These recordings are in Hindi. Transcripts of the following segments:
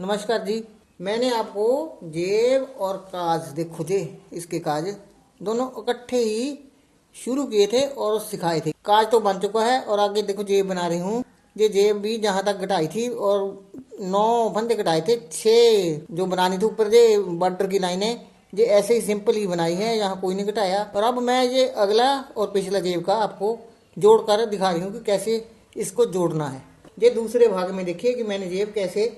नमस्कार जी। मैंने आपको जेब और काज देखो जे इसके काज दोनों इकट्ठे ही शुरू किए थे और सिखाए थे। काज तो बन चुका है और आगे देखो जेब बना रही हूँ। ये जेब भी जहाँ तक घटाई थी और 9 फंदे घटाए थे, 6 जो बनानी थी ऊपर जे बॉर्डर की लाइनें ये ऐसे ही सिंपल ही बनाई है, यहाँ कोई नहीं घटाया। और अब मैं ये अगला और पिछला जेब का आपको जोड़कर दिखा रही हूँ कि कैसे इसको जोड़ना है। ये दूसरे भाग में देखिए कि मैंने जेब कैसे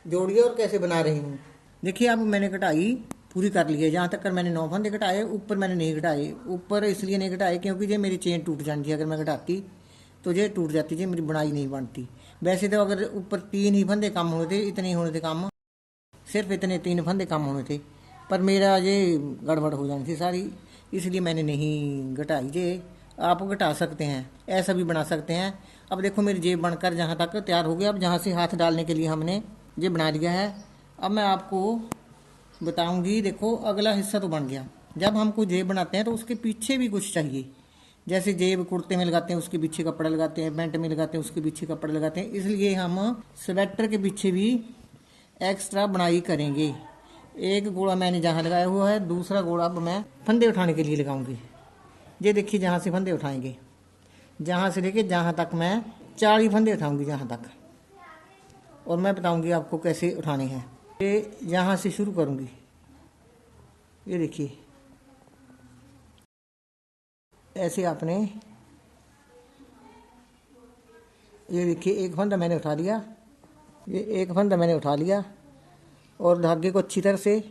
जोड़ी और कैसे बना रही हूँ। देखिए अब मैंने कटाई पूरी कर ली है। जहाँ तक कर मैंने 9 फंदे घटाए, ऊपर मैंने नहीं घटाए। ऊपर इसलिए नहीं घटाए क्योंकि ये मेरी चेन टूट जाती थी, अगर मैं घटाती तो ये टूट जाती थी, मेरी बुनाई नहीं बनती। वैसे तो अगर ऊपर 3 ही फंदे कम होने थे, इतने ही होने थे कम, सिर्फ इतने 3 फंदे कम होने थे, पर मेरा ये गड़बड़ हो जानी थी सारी, इसलिए मैंने नहीं घटाई। ये आप घटा सकते हैं, ऐसा भी बना सकते हैं। अब देखो मेरी जेब बनकर जहाँ तक तैयार हो गया। अब जहाँ से हाथ डालने के लिए हमने ये बना लिया है। अब मैं आपको बताऊंगी। देखो अगला हिस्सा तो बन गया। जब हमको जेब बनाते हैं तो उसके पीछे भी कुछ चाहिए। जैसे जेब कुर्ते में लगाते हैं उसके पीछे कपड़ा लगाते हैं, पैंट में लगाते हैं उसके पीछे कपड़ा लगाते हैं, इसलिए हम स्वेटर के पीछे भी एक्स्ट्रा बुनाई करेंगे। एक गोला मैंने जहाँ लगाया हुआ है, दूसरा गोला अब मैं फंदे उठाने के लिए लगाऊंगी। ये देखिए जहाँ से फंदे उठाएंगे, जहाँ से लेके जहाँ तक मैं 40 फंदे उठाऊंगी जहाँ तक, और मैं बताऊंगी आपको कैसे उठाने हैं। ये यहाँ से शुरू करूंगी। ये देखिए ऐसे आपने, ये देखिए एक फंदा मैंने उठा लिया, ये एक फंदा मैंने उठा लिया और धागे को अच्छी तरह से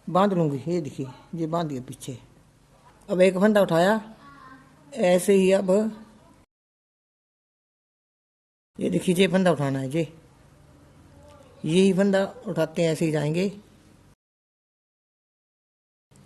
बांध लूँगी। ये देखिए ये बांध दिया पीछे। अब एक फंदा उठाया ऐसे ही। अब ये देखिए ये फंदा उठाना है, ये यही फंदा उठाते हैं, ऐसे ही जाएंगे। ये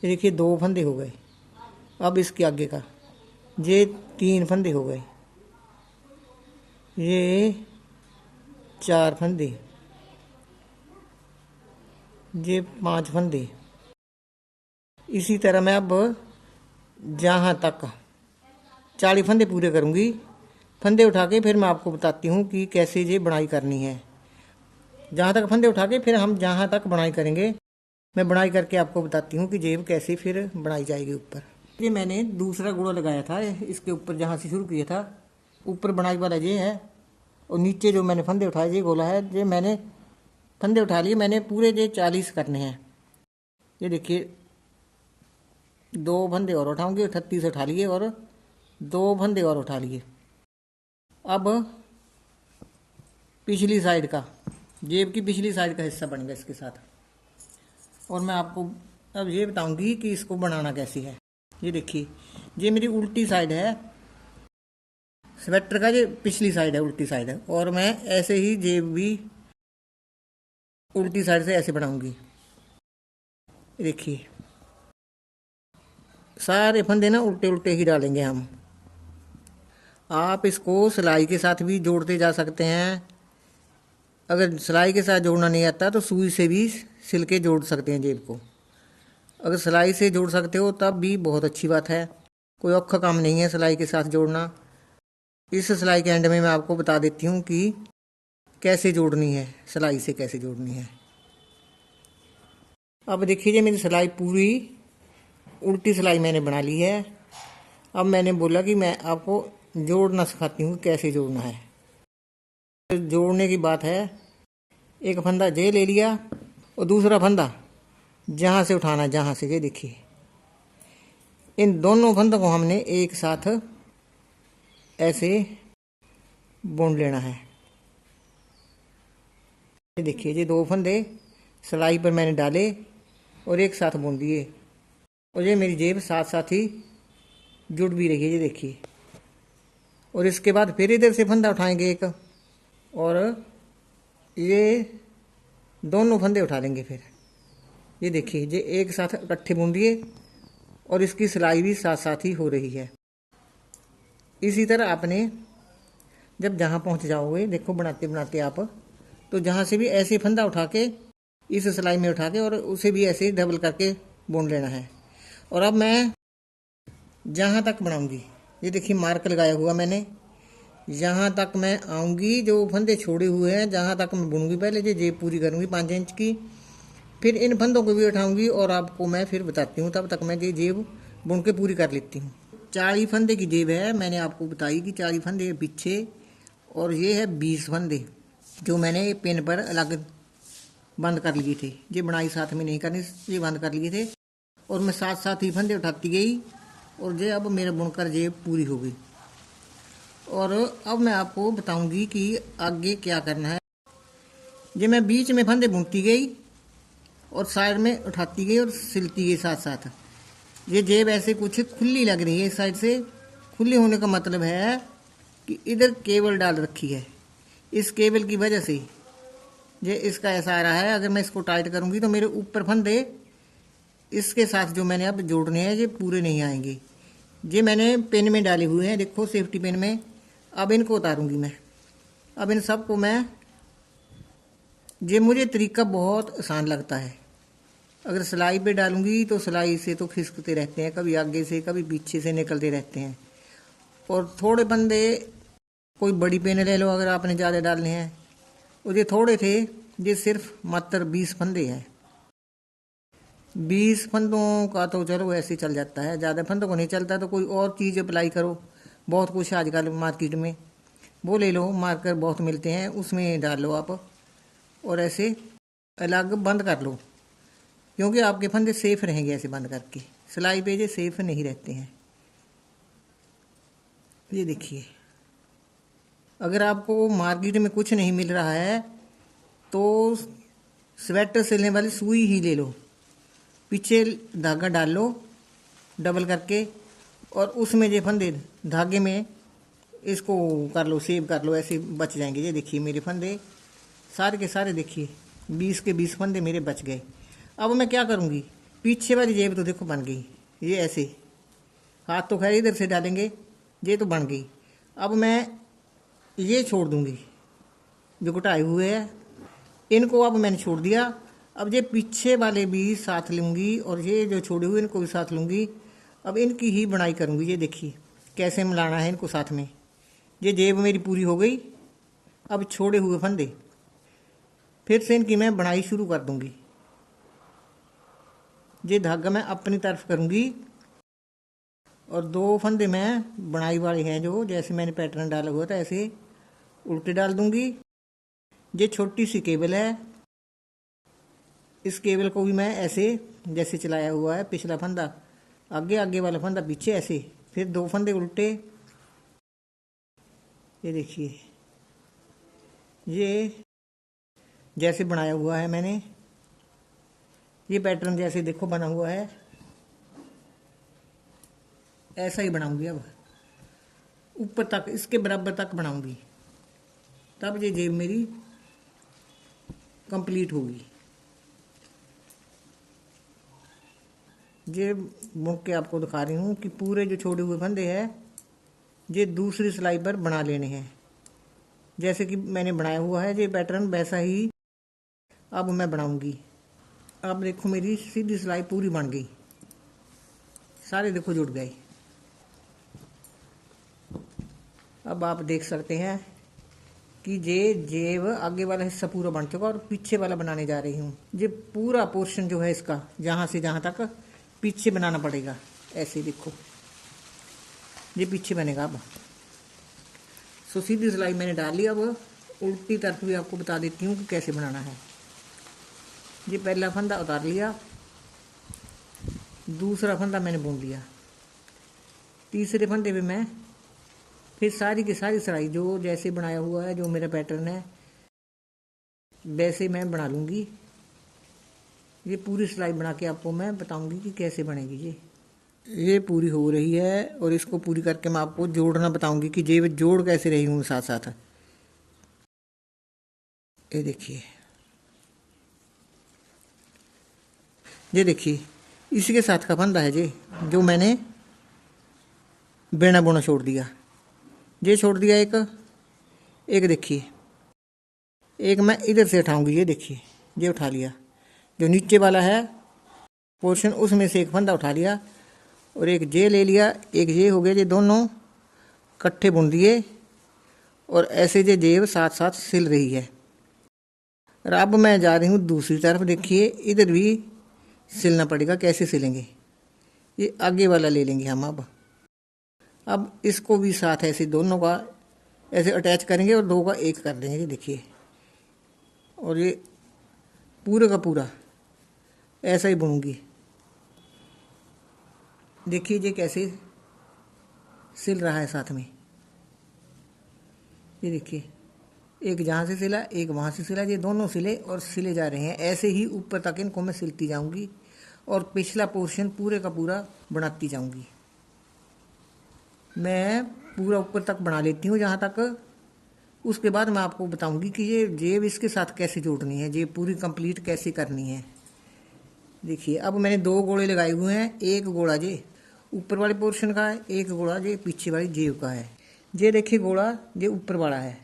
देखिए 2 फंदे हो गए। अब इसके आगे का ये 3 फंदे हो गए, ये 4 फंदे, ये 5 फंदे। इसी तरह मैं अब जहाँ तक 40 फंदे पूरे करूँगी, फंदे उठा के फिर मैं आपको बताती हूँ कि कैसे ये बुनाई करनी है। जहाँ तक फंदे उठा के फिर हम जहाँ तक बुनाई करेंगे, मैं बुनाई करके आपको बताती हूँ कि जेब कैसे फिर बनाई जाएगी ऊपर। ये मैंने दूसरा गोला लगाया था इसके ऊपर, जहाँ से शुरू किया था ऊपर बुनाई वाला ये है, और नीचे जो मैंने फंदे उठाए ये गोला है। ये मैंने फंदे उठा लिए, मैंने पूरे ये 40 करने हैं। ये देखिए 2 फंदे और उठाऊंगे, 38 उठा लिए और 2 फंदे और उठा लिए। अब पिछली साइड का, जेब की पिछली साइड का हिस्सा बनेगा इसके साथ, और मैं आपको अब ये बताऊंगी कि इसको बनाना कैसे है। ये देखिए ये मेरी उल्टी साइड है, स्वेटर का ये पिछली साइड है, उल्टी साइड है, और मैं ऐसे ही जेब भी उल्टी साइड से ऐसे बनाऊंगी। देखिए सारे फंदे ना उल्टे उल्टे ही डालेंगे हम। आप इसको सिलाई के साथ भी जोड़ते जा सकते हैं। अगर सिलाई के साथ जोड़ना नहीं आता तो सुई से भी सिल के जोड़ सकते हैं जेब को। अगर सिलाई से जोड़ सकते हो तब भी बहुत अच्छी बात है, कोई औखा काम नहीं है सिलाई के साथ जोड़ना। इस सिलाई के एंड में मैं आपको बता देती हूँ कि कैसे जोड़नी है, सिलाई से कैसे जोड़नी है। अब देखिए मेरी सिलाई पूरी उल्टी सिलाई मैंने बना ली है। अब मैंने बोला कि मैं आपको जोड़ना सिखाती हूँ कैसे जोड़ना है। तो जोड़ने की बात है, एक फंदा जे ले लिया और दूसरा फंदा जहाँ से उठाना है, जहाँ से, ये देखिए इन दोनों फंदों को हमने एक साथ ऐसे बुन लेना है। ये देखिए ये 2 फंदे सिलाई पर मैंने डाले और एक साथ बुन दिए, और ये मेरी जेब साथ साथ ही जुड़ भी रही है। ये देखिए, और इसके बाद फिर इधर से फंदा उठाएंगे एक, और ये दोनों फंदे उठा लेंगे फिर। ये देखिए ये एक साथ इकट्ठे बुन दिए और इसकी सिलाई भी साथ साथ ही हो रही है। इसी तरह आपने जब जहाँ पहुँच जाओगे, देखो बनाते बनाते आप, तो जहाँ से भी ऐसे फंदा उठा के इस सिलाई में उठा के और उसे भी ऐसे डबल करके बुन लेना है। और अब मैं जहाँ तक बनाऊंगी, ये देखिए मार्क लगाया हुआ मैंने, यहाँ तक मैं आऊँगी, जो फंदे छोड़े हुए हैं जहाँ तक मैं बुनूंगी। पहले ये जेब पूरी करूँगी 5 इंच की, फिर इन फंदों को भी उठाऊंगी और आपको मैं फिर बताती हूँ। तब तक मैं ये जेब बुन के पूरी कर लेती हूँ। 40 फंदे की जेब है, मैंने आपको बताई कि 40 फंदे पीछे, और ये है 20 फंदे जो मैंने पेन पर अलग बंद कर लिए थे। ये बुनाई साथ में नहीं करनी, ये बंद कर लिए थे और मैं साथ साथ ही फंदे उठाती गई और ये अब मेरा बुनकर जेब पूरी हो गई। और अब मैं आपको बताऊंगी कि आगे क्या करना है। ये मैं बीच में फंदे बुनती गई और साइड में उठाती गई और सिलती गई साथ साथ। ये जेब ऐसे कुछ खुली लग रही है इस साइड से। खुली होने का मतलब है कि इधर केबल डाल रखी है, इस केबल की वजह से ये इसका ऐसा आ रहा है। अगर मैं इसको टाइट करूंगी तो मेरे ऊपर फंदे इसके साथ जो मैंने अब जोड़ने हैं ये पूरे नहीं आएंगे। ये मैंने पेन में डाले हुए हैं, देखो सेफ्टी पेन में। अब इनको उतारूंगी मैं। अब इन सबको मैं, ये मुझे तरीका बहुत आसान लगता है। अगर सिलाई पे डालूंगी तो सिलाई से तो खिसकते रहते हैं, कभी आगे से कभी पीछे से निकलते रहते हैं। और थोड़े फंदे, कोई बड़ी पेन ले लो अगर आपने ज़्यादा डालने हैं। और ये थोड़े थे, ये सिर्फ मात्र 20 फंदे हैं। 20 फंदों का तो चलो ऐसे चल जाता है, ज़्यादा फंदों को नहीं चलता तो कोई और चीज़ अप्लाई करो। बहुत कुछ आजकल मार्केट में वो ले लो, मार्कर बहुत मिलते हैं, उसमें डाल लो आप और ऐसे अलग बंद कर लो, क्योंकि आपके फंदे सेफ रहेंगे ऐसे बंद करके। सिलाई पे ये सेफ नहीं रहते हैं। ये देखिए, अगर आपको मार्केट में कुछ नहीं मिल रहा है तो स्वेटर सिलने वाली सुई ही ले लो, पीछे धागा डाल लो डबल करके और उसमें ये फंदे धागे में इसको कर लो, सेव कर लो, ऐसे बच जाएंगे। ये देखिए मेरे फंदे सारे के सारे, देखिए 20 के 20 फंदे मेरे बच गए। अब मैं क्या करूँगी, पीछे वाली जेब तो देखो बन गई, ये ऐसे हाथ तो खैर इधर से डालेंगे, ये तो बन गई। अब मैं ये छोड़ दूँगी जो घटाए हुए हैं, इनको अब मैंने छोड़ दिया। अब ये पीछे वाले भी साथ लूँगी और ये जो छोड़े हुए इनको भी साथ लूँगी। अब इनकी ही बुनाई करूँगी। ये देखिए कैसे मिलाना है इनको साथ में। ये जेब मेरी पूरी हो गई। अब छोड़े हुए फंदे फिर से इनकी मैं बुनाई शुरू कर दूँगी। ये धागा मैं अपनी तरफ करूँगी और 2 फंदे मैं बुनाई वाले हैं जो जैसे मैंने पैटर्न डाला हुआ था ऐसे उल्टे डाल दूँगी। ये छोटी सी केबल है, इस केबल को भी मैं ऐसे जैसे चलाया हुआ है, पिछला फंदा आगे, आगे वाला फंदा पीछे, ऐसे फिर 2 फंदे उल्टे। ये देखिए ये जैसे बनाया हुआ है मैंने, ये पैटर्न जैसे देखो बना हुआ है, ऐसा ही बनाऊंगी। अब ऊपर तक इसके बराबर तक बनाऊंगी, तब ये जेब मेरी कंप्लीट होगी। ये बुन के आपको दिखा रही हूँ कि पूरे जो छोड़े हुए फंदे हैं ये दूसरी सिलाई पर बना लेने हैं। जैसे कि मैंने बनाया हुआ है ये पैटर्न वैसा ही अब मैं बनाऊंगी। अब देखो मेरी सीधी सिलाई पूरी बन गई, सारे देखो जुड़ गए। अब आप देख सकते हैं कि ये जेब आगे वाला हिस्सा पूरा बन चुका और पीछे वाला बनाने जा रही हूँ। ये पूरा पोर्शन जो है इसका जहाँ से जहाँ तक पीछे बनाना पड़ेगा। ऐसे देखो ये पीछे बनेगा। अब सो सीधी सिलाई मैंने डाल ली। अब उल्टी तरफ भी आपको बता देती हूँ कि कैसे बनाना है। ये पहला फंदा उतार लिया, दूसरा फंदा मैंने बुन लिया, तीसरे फंदे पे मैं फिर सारी की सारी सिलाई जो जैसे बनाया हुआ है, जो मेरा पैटर्न है वैसे मैं बना लूँगी। ये पूरी सिलाई बना के आपको मैं बताऊंगी कि कैसे बनेगी। ये पूरी हो रही है और इसको पूरी करके मैं आपको जोड़ना बताऊंगी कि जेब जोड़ कैसे रही हूँ साथ साथ। ये देखिए, ये देखिए इसी के साथ का फंदा है ये जो मैंने बेना बुना छोड़ दिया। ये छोड़ दिया एक देखिए, एक मैं इधर से उठाऊंगी। ये देखिए ये उठा लिया, जो नीचे वाला है पोर्शन उसमें से एक फंदा उठा लिया और एक जे ले लिया, एक ये हो गया। ये दोनों इकट्ठे बुन दिए और ऐसे ये जेब साथ साथ सिल रही है। और अब मैं जा रही हूँ दूसरी तरफ। देखिए इधर भी सिलना पड़ेगा। कैसे सिलेंगे, ये आगे वाला ले लेंगे हम। अब इसको भी साथ ऐसे दोनों का ऐसे अटैच करेंगे और दो का एक कर देंगे। ये देखिए, और ये पूरे का पूरा ऐसा ही बुनूंगी। देखिए ये कैसे सिल रहा है साथ में। ये देखिए, एक जहाँ से सिला एक वहाँ से सिला, ये दोनों सिले और सिले जा रहे हैं। ऐसे ही ऊपर तक इनको मैं सिलती जाऊंगी और पिछला पोर्शन पूरे का पूरा बनाती जाऊंगी। मैं पूरा ऊपर तक बना लेती हूँ जहाँ तक। उसके बाद मैं आपको बताऊंगी कि ये जेब इसके साथ कैसे जोड़नी है, जेब पूरी कंप्लीट कैसे करनी है। देखिए अब मैंने दो गोले लगाए हुए हैं। एक गोला ये ऊपर वाले पोर्शन का है, एक गोला ये पीछे वाली जेब का है। ये देखिए गोला ये ऊपर वाला है,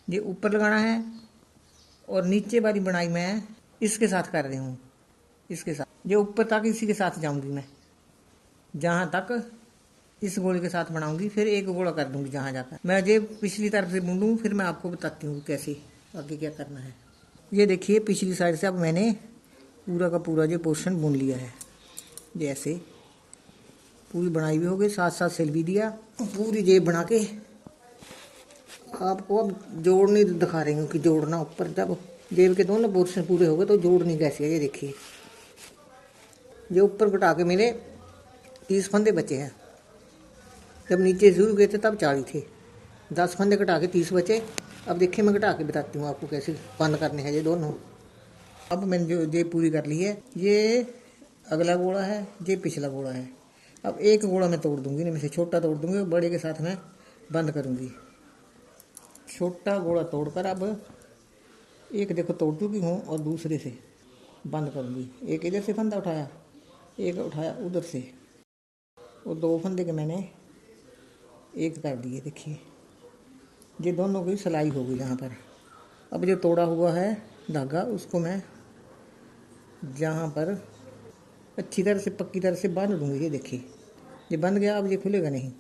ये ऊपर लगाना है। और नीचे वाली बनाई मैं इसके साथ कर रही हूँ, इसके साथ। ये ऊपर तक इसी के साथ जाऊंगी मैं, जहाँ तक इस गोले के साथ बनाऊंगी। फिर एक गोला कर दूंगी जहाँ जाकर। मैं ये पिछली तरफ से बुनूँ, फिर मैं आपको बताती हूँ कैसे आगे क्या करना है। ये देखिए पिछली साइड से अब मैंने पूरा का पूरा ये पोर्शन बुन लिया है। जैसे पूरी बनाई भी हो गई, साथ साथ सिल भी दिया। पूरी जेब बना के आपको अब जोड़नी दिखा रही हूँ कि जोड़ना ऊपर। जब जेब के दोनों पोर्शन पूरे हो गए तो जोड़नी कैसी है। ये देखिए, जो ऊपर घटा के मेरे 30 फंदे बचे हैं। जब नीचे शुरू किए थे तब 40 थे, 10 फंदे घटा के 30 बचे। अब देखिए मैं घटा के बताती हूँ आपको कैसे बंद करने हैं ये दोनों। अब मैंने जो ये पूरी कर ली है, ये अगला गोला है, ये पिछला गोला है। अब एक गोला मैं तोड़ दूंगी, इनमें से छोटा तोड़ दूंगी, बड़े के साथ मैं बंद करूंगी। छोटा गोला तोड़कर अब एक देखो तोड़ चुकी हूँ और दूसरे से बंद करूंगी। एक इधर से फंदा उठाया, एक उठाया उधर से, और दो फंदे के मैंने एक कर दिए। देखिए ये दोनों की सिलाई हो गई यहाँ पर। अब जो तोड़ा हुआ है धागा उसको मैं जहाँ पर अच्छी तरह से पक्की तरह से बांध दूंगी। ये देखिए ये बंध गया, अब ये खुलेगा नहीं।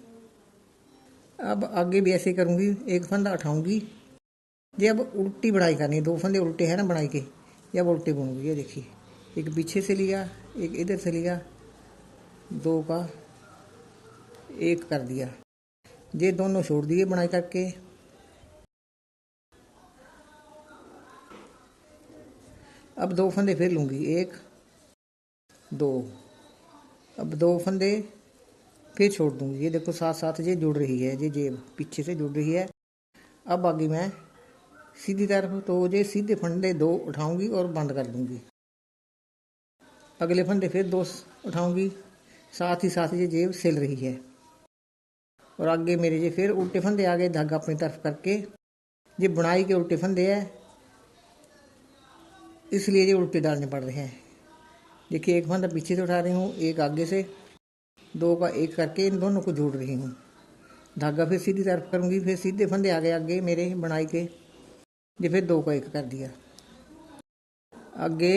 अब आगे भी ऐसे करूँगी, एक फंदा उठाऊँगी। ये अब उल्टी बढ़ाई करनी है, दो फंदे उल्टे हैं ना बढ़ाई के, ये अब उल्टे बुनूँगी। ये देखिए, एक पीछे से लिया, एक इधर से लिया, दो का एक कर दिया। ये दोनों छोड़ दिए बनाई करके। अब दो फंदे फिर लूँगी, एक दो। अब दो फंदे फिर छोड़ दूँगी। ये देखो साथ साथ ये जुड़ रही है, ये जेब पीछे से जुड़ रही है। अब आगे मैं सीधी तरफ तो ये सीधे फंदे दो उठाऊंगी और बंद कर दूंगी। अगले फंदे फिर दो उठाऊंगी, साथ ही साथ ये जेब सिल रही है। और आगे मेरे ये फिर उल्टे फंदे आ गए, धागा अपनी तरफ करके। ये बुनाई के उल्टे फंदे है, इसलिए ये उल्टे डालने पड़ रहे हैं। देखिए एक फंदा पीछे से उठा रही हूँ, एक आगे से, दो का एक करके इन दोनों को जोड़ रही हूँ। धागा फिर सीधी तरफ करूँगी, फिर सीधे फंदे आ गए आगे मेरे बुनाई के। ये फिर दो का एक कर दिया आगे,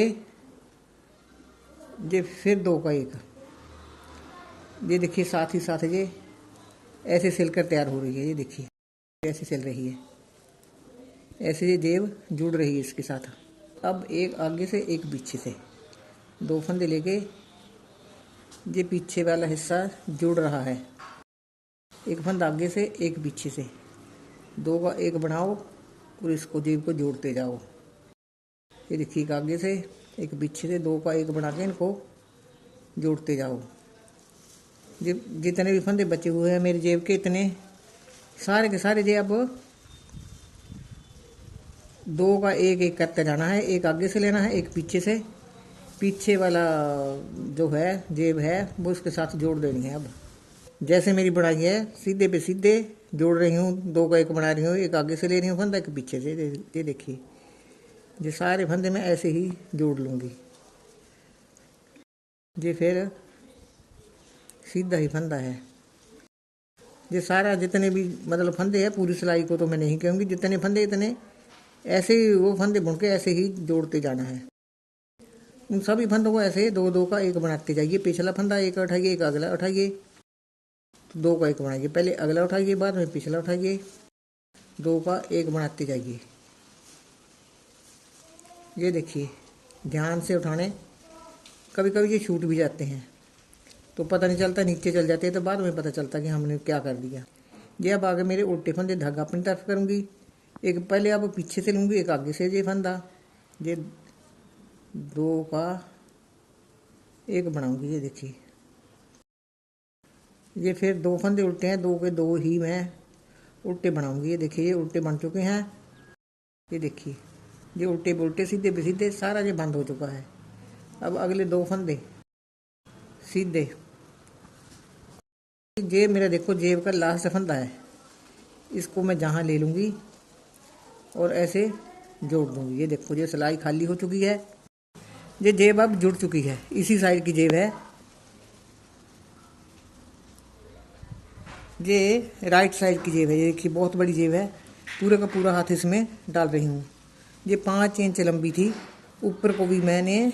ये फिर दो का एक। ये देखिए साथ ही साथ ये ऐसे सिलकर तैयार हो रही है। ये देखिए ऐसे सिल रही है, ऐसे ये जेब जुड़ रही है इसके साथ। अब एक आगे से एक पीछे से, दो फंदे लेके ये पीछे वाला हिस्सा जुड़ रहा है। एक फंदा आगे से एक पीछे से, दो का एक बनाओ और इसको जेब को जोड़ते जाओ। ये देखिए एक आगे से एक पीछे से, दो का एक बना के इनको जोड़ते जाओ। जितने भी फंदे बचे हुए हैं मेरी जेब के, इतने सारे के सारे जे अब दो का एक एक करते जाना है। एक आगे से लेना है, एक पीछे से। पीछे वाला जो है जेब है वो उसके साथ जोड़ देनी है। अब जैसे मेरी बुनाई है सीधे पे सीधे जोड़ रही हूँ, दो का एक बना रही हूँ, एक आगे से ले रही हूँ फंदा, एक पीछे से। ये देखिए ये सारे फंदे मैं ऐसे ही जोड़ लूँगी। ये फिर सीधा ही फंदा है। ये सारा जितने भी मतलब फंदे हैं, पूरी सिलाई को तो मैं नहीं कहूँगी, जितने फंदे इतने ऐसे ही वो फंदे बुन के ऐसे ही जोड़ते जाना है। उन सभी फंदों को ऐसे दो दो का एक बनाते जाइए। पिछला फंदा एक उठाइए, एक अगला उठाइए, तो दो का एक बनाइए। पहले अगला उठाइए, बाद में पिछला उठाइए, 2 का 1 बनाते जाइए। ये देखिए, ध्यान से उठाने, कभी कभी ये छूट भी जाते हैं तो पता नहीं चलता, नीचे चल जाते हैं तो बाद में पता चलता कि हमने क्या कर दिया। ये अब आगे मेरे उल्टे फंदे धागा अपनी तरफ करूँगी, एक पहले अब पीछे से लूँगी, एक आगे से ये फंदा, ये 2 का 1 बनाऊँगी। ये देखिए, ये फिर 2 फंदे उल्टे हैं, 2 के 2 ही मैं उल्टे बनाऊँगी। ये देखिए, ये उल्टे बन चुके हैं। ये देखिए, ये उल्टे उल्टे सीधे भी सीधे सारा ये बंद हो चुका है। अब अगले 2 फंदे सीधे, ये मेरा देखो जेब का लास्ट फंदा है, इसको मैं जहाँ ले लूँगी और ऐसे जोड़ दूँगी। ये देखो, ये सिलाई खाली हो चुकी है, ये जेब अब जुड़ चुकी है। इसी साइड की जेब है, ये राइट साइड की जेब है। ये देखिए, बहुत बड़ी जेब है, पूरा का पूरा हाथ इसमें डाल रही हूँ। ये 5 इंच लंबी थी, ऊपर को भी मैंने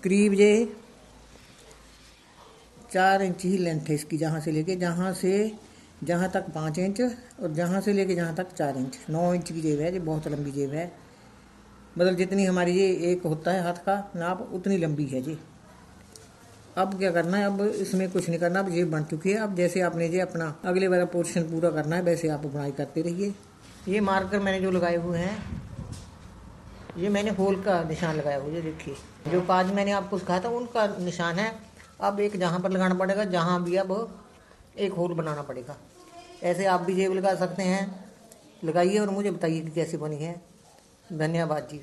करीब ये 4 इंच ही लेंथ है इसकी, जहाँ से जहाँ तक 5 इंच और जहाँ से लेके जहाँ तक 4 इंच, 9 इंच की जेब है। ये बहुत लंबी जेब है, मतलब जितनी हमारी ये एक होता है हाथ का नाप उतनी लंबी है जी। अब क्या करना है, अब इसमें कुछ नहीं करना, अब जेब बन चुकी है। अब जैसे आपने ये अपना अगले वाला पोर्शन पूरा करना है, वैसे आप बुनाई करते रहिए। ये मार्कर मैंने जो लगाए हुए हैं, ये मैंने होल का निशान लगाया हुआ है। देखिए, जो काज मैंने आपको सिखाया था उनका निशान है। अब एक जहाँ पर लगाना पड़ेगा, जहाँ भी अब एक होल बनाना पड़ेगा। ऐसे आप भी जेब लगा सकते हैं, लगाइए और मुझे बताइए कि कैसी बनी है। धन्यवाद जी।